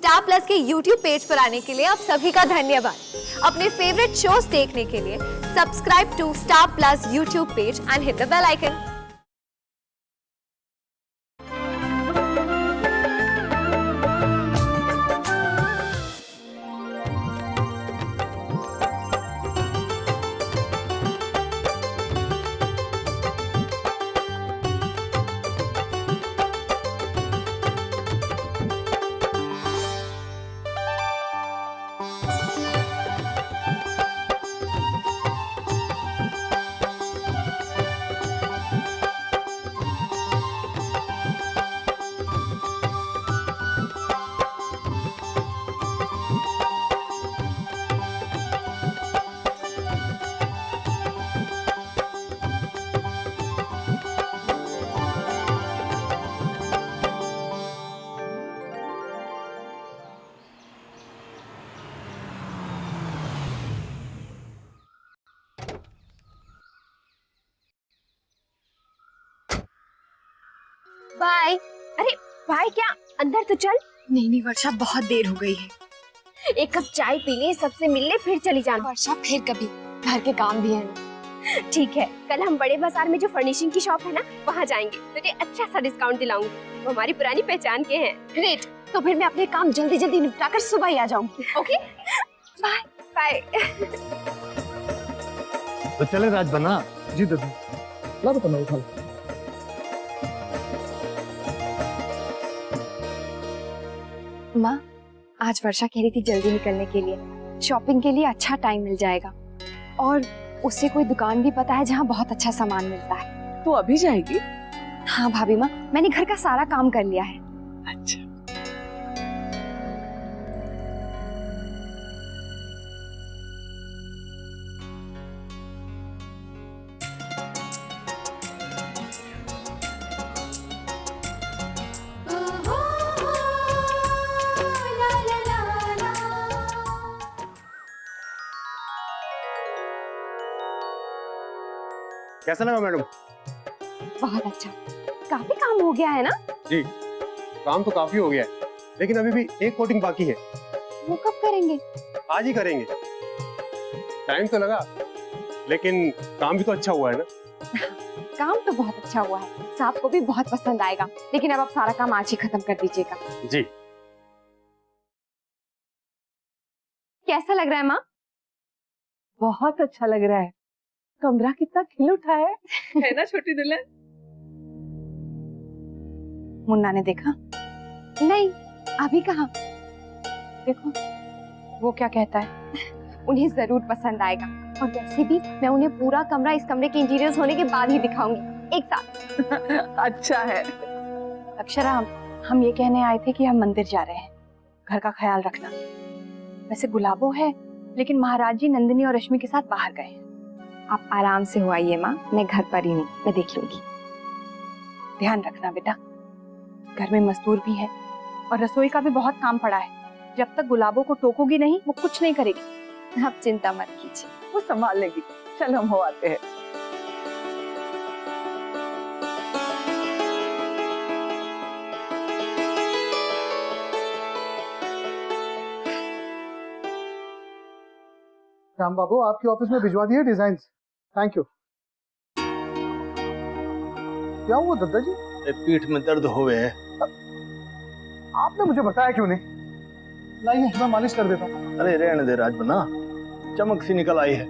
Star plus के YouTube page पर आने के लिए आप सभी का धन्यवाद। अपने फेवरेट शोज देखने के लिए subscribe to Star Plus YouTube page and hit the bell icon. Bye. अरे भाई क्या अंदर तो चल। नहीं वर्षा, बहुत देर हो गई है। एक कप चाय पी ले, सबसे मिल ले, फिर चली जाना। वर्षा फिर कभी, घर के काम भी है। ठीक है, कल हम बड़े बाजार में जो फर्निशिंग की शॉप है ना, वहाँ जाएंगे। तुझे अच्छा सा डिस्काउंट दिलाऊंगी। वो हमारी पुरानी पहचान के हैं। ग्रेट, तो फिर मैं अपने काम जल्दी जल्दी निपटा कर सुबह ही आ जाऊंगी। Okay bye bye. तो चले राज बना। जी दादी, ला बता मैं उठा लूं। माँ, आज वर्षा कह रही थी जल्दी निकलने के लिए। शॉपिंग के लिए अच्छा टाइम मिल जाएगा और उसे कोई दुकान भी पता है जहाँ बहुत अच्छा सामान मिलता है। तो अभी जाएगी? हाँ भाभी माँ, मैंने घर का सारा काम कर लिया है। अच्छा। कैसा लगा मैडम? बहुत अच्छा, काफी काम हो गया है ना? जी, काम तो काफी हो गया है, लेकिन अभी भी एक कोटिंग बाकी है। वो कब करेंगे? आज ही करेंगे। टाइम तो लगा, लेकिन काम भी तो अच्छा हुआ है ना। काम तो बहुत अच्छा हुआ है, साहब को भी बहुत पसंद आएगा। लेकिन अब आप सारा काम आज ही खत्म कर दीजिएगा। जी। कैसा लग रहा है माँ? बहुत अच्छा लग रहा है। कमरा कितना खिल उठा है ना छोटी दुल्हन? मुन्ना ने देखा? नहीं, अभी कहाँ। देखो वो क्या कहता है। उन्हें जरूर पसंद आएगा, और वैसे भी मैं उन्हें पूरा कमरा इस कमरे के इंटीरियर्स होने के बाद ही दिखाऊंगी, एक साथ। अच्छा है। अक्षरा, हम ये कहने आए थे कि हम मंदिर जा रहे हैं, घर का ख्याल रखना। वैसे गुलाबो है, लेकिन महाराज जी नंदिनी और रश्मि के साथ बाहर गए। आप आराम से हो आइए माँ, मैं घर पर ही हूँ, मैं देख लूंगी। ध्यान रखना बेटा, घर में मजदूर भी है और रसोई का भी बहुत काम पड़ा है। जब तक गुलाबों को टोकोगी नहीं, वो कुछ नहीं करेगी। आप चिंता मत कीजिए, वो संभाल लेगी। चल हम हो आते हैं। राम बाबू, आपके ऑफिस में भिजवा दिए डिजाइन। Thank you. क्या हुआ दद्दा जी? पीठ में दर्द हुए है। आपने मुझे बताया क्यों नहीं? लाइए, मैं मालिश कर देता हूँ। अरे रहने दे राज बना, चमक सी निकल आई है।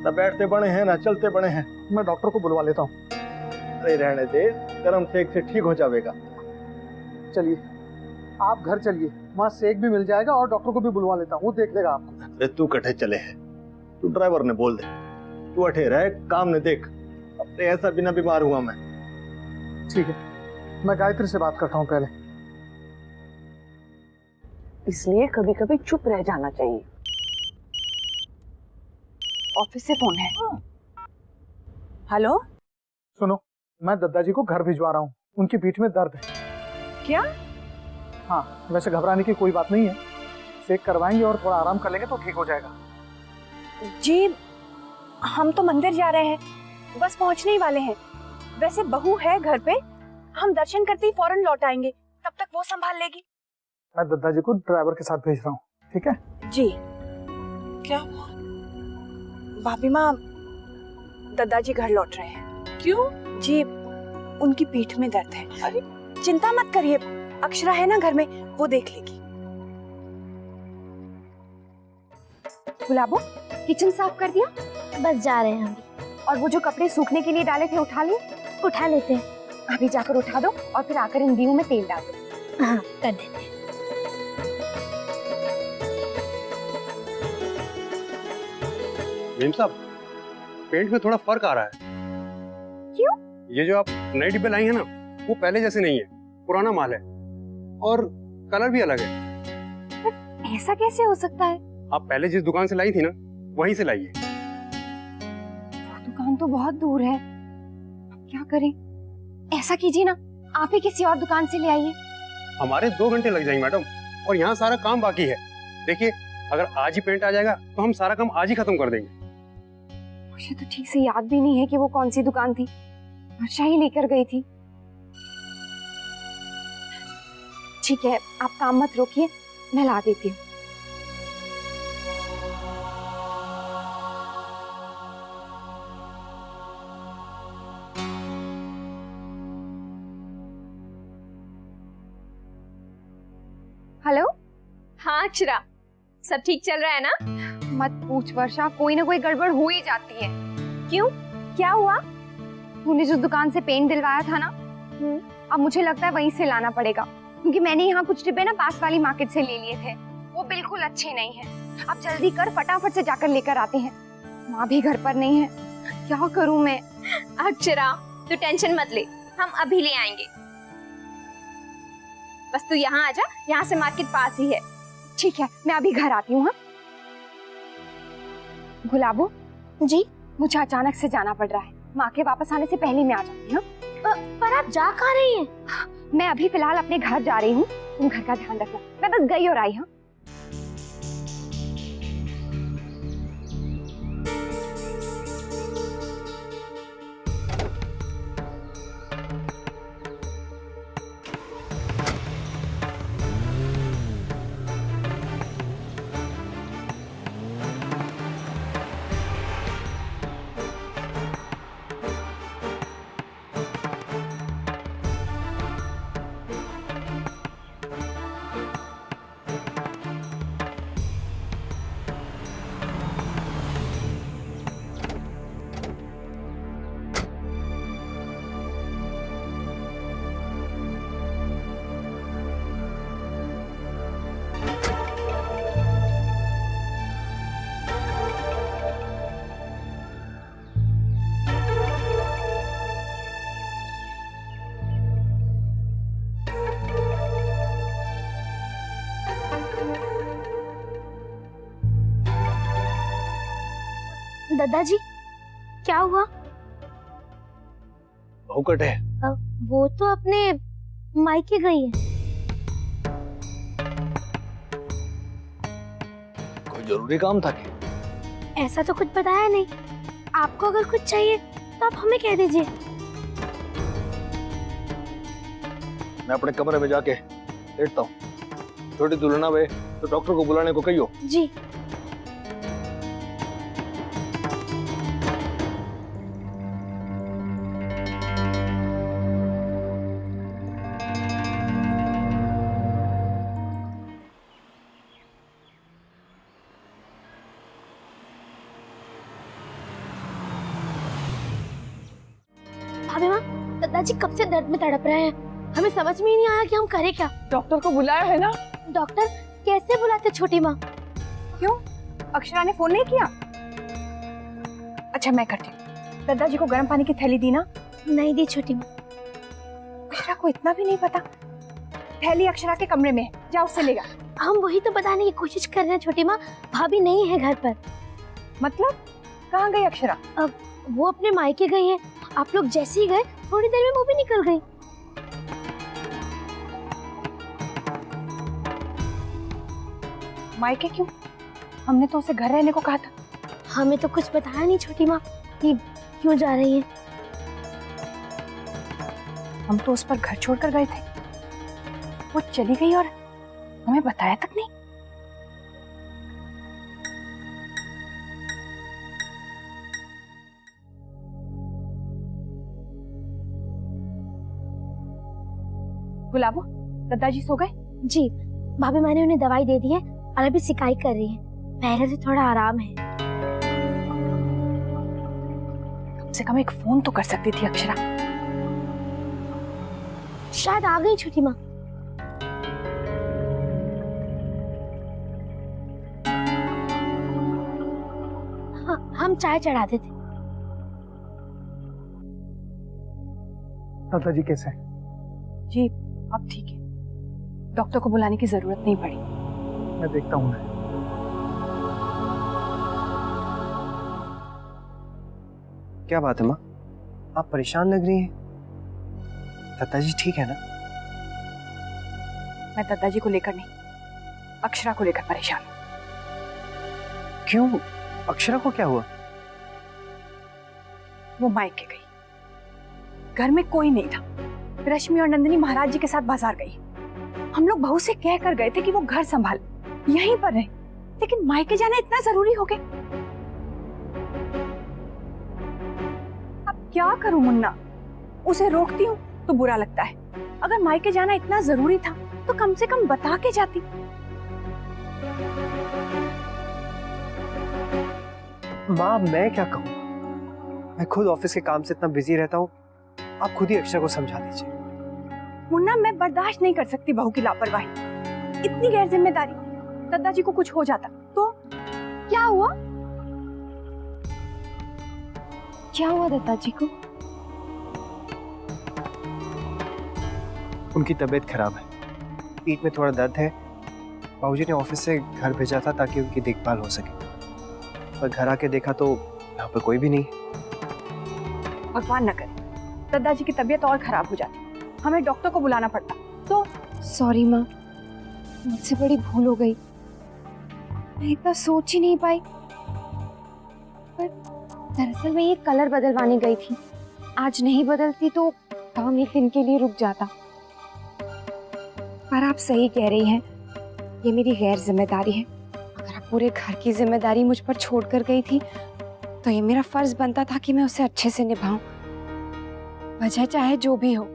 ना बैठते बड़े हैं ना चलते बड़े हैं। मैं डॉक्टर को बुलवा लेता हूँ। अरे रहने दे, गर्म सेक से ठीक हो जाएगा। चलिए आप घर चलिए, वहाँ सेक भी मिल जाएगा और डॉक्टर को भी बुलवा लेता हूँ, वो देख लेगा आपको। अरे तू कटे चले है, तू ड्राइवर ने बोल दे, तू अठे रहे, काम ने देख। अब से ऐसा बिना बीमार हुआ मैं। ठीक है, मैं गायत्री से बात करता हूँ पहले। इसलिए कभी कभी चुप रह जाना चाहिए। ऑफिस से फोन है। हेलो, सुनो, मैं दद्दा जी को घर भिजवा रहा हूँ, उनकी पीठ में दर्द है। क्या? हाँ, वैसे घबराने की कोई बात नहीं है, सेक करवाएंगे और थोड़ा आराम कर लेंगे तो ठीक हो जाएगा। जी हम तो मंदिर जा रहे हैं, बस पहुंचने ही वाले हैं। वैसे बहू है घर पे, हम दर्शन करते ही फौरन लौट आएंगे, तब तक वो संभाल लेगी। मैं दद्दा जी को ड्राइवर के साथ भेज रहा हूँ, ठीक है? जी। क्या? भाभी माँ, दादाजी घर लौट रहे हैं। क्यों? जी, उनकी पीठ में दर्द है। अरे चिंता मत करिए, अक्षरा है ना घर में, वो देख लेगी। गुलाबो, किचन साफ कर दिया? बस जा रहे हैं हम। और वो जो कपड़े सूखने के लिए डाले थे उठा लिए? उठा लेते हैं। अभी जाकर उठा दो और फिर आकर इन दीयों में तेल डाल दो। हाँ, कर देते हैं। मीम साहब, पेंट में थोड़ा फर्क आ रहा है। क्यों? ये जो आप नए डिब्बे लाई है ना, वो पहले जैसे नहीं है, पुराना माल है और कलर भी अलग है। ऐसा कैसे हो सकता है? आप पहले जिस दुकान से लाई थी ना, वहीं से लाइए। वो दुकान तो बहुत दूर है, अब क्या करें? ऐसा कीजिए ना, आप ही किसी और दुकान से ले आइए। हमारे 2 घंटे लग जाएंगे मैडम, और यहाँ सारा काम बाकी है। देखिए, अगर आज ही पेंट आ जाएगा तो हम सारा काम आज ही खत्म कर देंगे। मुझे तो ठीक से याद भी नहीं है कि वो कौन सी दुकान थी, वर्षा ही लेकर गई थी। ठीक है, आप काम मत रोकिए, मैं ला देती हूँ। हेलो। हाँ अक्षरा, सब ठीक चल रहा है ना? मत पूछ वर्षा, कोई ना कोई गड़बड़ हो ही जाती है। क्यों? क्या हुआ? तूने जो दुकान से पेंट दिलवाया था ना, अब मुझे लगता है वहीं से लाना पड़ेगा, क्योंकि मैंने यहाँ कुछ डिब्बे ना पास वाली मार्केट से ले लिए थे, वो बिल्कुल अच्छे नहीं हैं। अब जल्दी कर, फटाफट से जाकर लेकर आते हैं। माँ भी घर पर नहीं है, क्या करूँ मैं? अक्षरा, तू टेंशन मत ले, हम अभी ले आएंगे। बस तू यहाँ आ जा, यहाँ से मार्केट पास ही है। ठीक है, मैं अभी घर आती हूँ। हाँ गुलाबो जी, मुझे अचानक से जाना पड़ रहा है, माँ के वापस आने से पहले मैं आ जाती हूँ। पर आप जा कहाँ रही हैं? मैं अभी फिलहाल अपने घर जा रही हूँ, तुम घर का ध्यान रखना। मैं बस गई और आई। हाँ दादाजी, क्या हुआ? भौकट है। वो तो अपने मायके गई है। कोई जरूरी काम था कि? ऐसा तो कुछ बताया नहीं। आपको अगर कुछ चाहिए तो आप हमें कह दीजिए। मैं अपने कमरे में जाके लेटता हूँ। छोटी दुल्हना वे तो डॉक्टर को बुलाने को कहियो। जी। भाभी माँ, दादाजी कब से दर्द में तड़प रहे हैं, हमें समझ में ही नहीं आया कि हम करें क्या। डॉक्टर को बुलाया है ना? डॉक्टर कैसे बुलाते छोटी माँ? क्यों, अक्षरा ने फोन नहीं किया? अच्छा मैं करती हूँ। दादाजी को गर्म पानी की थैली दी ना? नहीं दी छोटी माँ। अक्षरा को इतना भी नहीं पता। थैली अक्षरा के कमरे में है, जाओ उससे लेगा। हम वही तो बताने की कोशिश कर रहे हैं छोटी माँ, भाभी नहीं है घर पर। मतलब कहाँ गई अक्षरा? अब वो अपने मायके गई है। आप लोग जैसे ही गए थोड़ी देर में वो भी निकल गई। मायके क्यों? हमने तो उसे घर रहने को कहा था। हमें तो कुछ बताया नहीं छोटी माँ कि क्यों जा रही है। हम तो उस पर घर छोड़कर गए थे, वो चली गई और हमें बताया तक नहीं। गुलाबो, दादाजी सो गए? जी, भाभी मैंने उन्हें दवाई दे दी है और अभी सिकाई कर रही है। पहले से थोड़ा आराम है। कम से कम एक फोन तो कर सकती थी अक्षरा। शायद आ गई छोटी माँ। हाँ, हम चाय चढ़ा देते। दादाजी कैसे हैं? जी अब ठीक है, डॉक्टर को बुलाने की जरूरत नहीं पड़ी। मैं देखता हूँ। क्या बात है माँ, आप परेशान लग रही हैं? दादाजी ठीक है ना? मैं दादाजी को लेकर नहीं, अक्षरा को लेकर परेशान हूँ। क्यों? अक्षरा को क्या हुआ? वो मायके गई, घर में कोई नहीं था। रश्मि और नंदिनी महाराज जी के साथ बाजार गई। हम लोग बहू से कह कर गए थे कि वो घर संभाल, यहीं पर रहे, लेकिन मायके जाना इतना जरूरी हो गया। अब क्या करूं मुन्ना, उसे रोकती हूँ तो बुरा लगता है। अगर मायके जाना इतना जरूरी था तो कम से कम बता के जाती। माँ मैं क्या कहूँ, मैं खुद ऑफिस के काम से इतना बिजी रहता हूँ, आप खुद ही अक्षरा को समझा दीजिए। मुन्ना मैं बर्दाश्त नहीं कर सकती बहू की लापरवाही, इतनी गैर जिम्मेदारी। दादाजी को कुछ हो जाता तो क्या हुआ? क्या हुआ दादाजी को? उनकी तबीयत खराब है, पीठ में थोड़ा दर्द है। बाबूजी ने ऑफिस से घर भेजा था ताकि उनकी देखभाल हो सके, पर घर आके देखा तो यहाँ पर कोई भी नहीं। भगवान न करे दादाजी की तबीयत और खराब हो जाती, हमें डॉक्टर को बुलाना पड़ता तो। सॉरी माँ, मुझसे बड़ी भूल हो गई। मैं इतना सोच ही नहीं पाई। पर दरअसल मैं ये कलर बदलवाने गई थी, आज नहीं बदलती तो काम एक दिन के लिए रुक जाता। पर आप सही कह रही हैं, ये मेरी गैर जिम्मेदारी है। अगर आप पूरे घर की जिम्मेदारी मुझ पर छोड़कर गई थी तो ये मेरा फर्ज बनता था कि मैं उसे अच्छे से निभाऊं, वजह चाहे जो भी हो।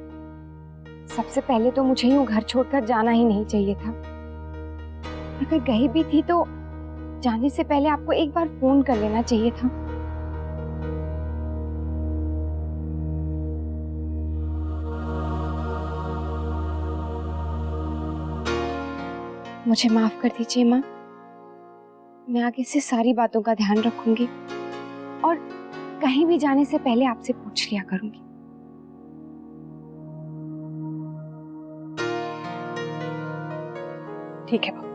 सबसे पहले तो मुझे यूं घर छोड़कर जाना ही नहीं चाहिए था। अगर गई भी थी तो जाने से पहले आपको एक बार फोन कर लेना चाहिए था। मुझे माफ कर दीजिए माँ, मैं आगे से सारी बातों का ध्यान रखूंगी और कहीं भी जाने से पहले आपसे पूछ लिया करूंगी। ठीक है बहू,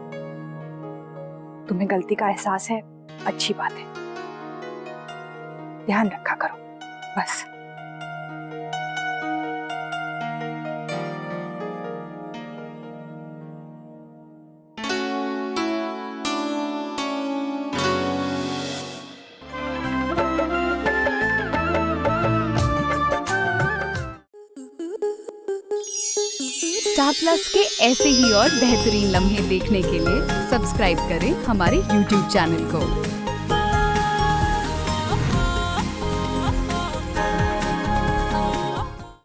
तुम्हें गलती का एहसास है, अच्छी बात है। ध्यान रखा करो बस। स्टार प्लस के ऐसे ही और बेहतरीन लम्हे देखने के लिए सब्सक्राइब करें हमारे YouTube चैनल को।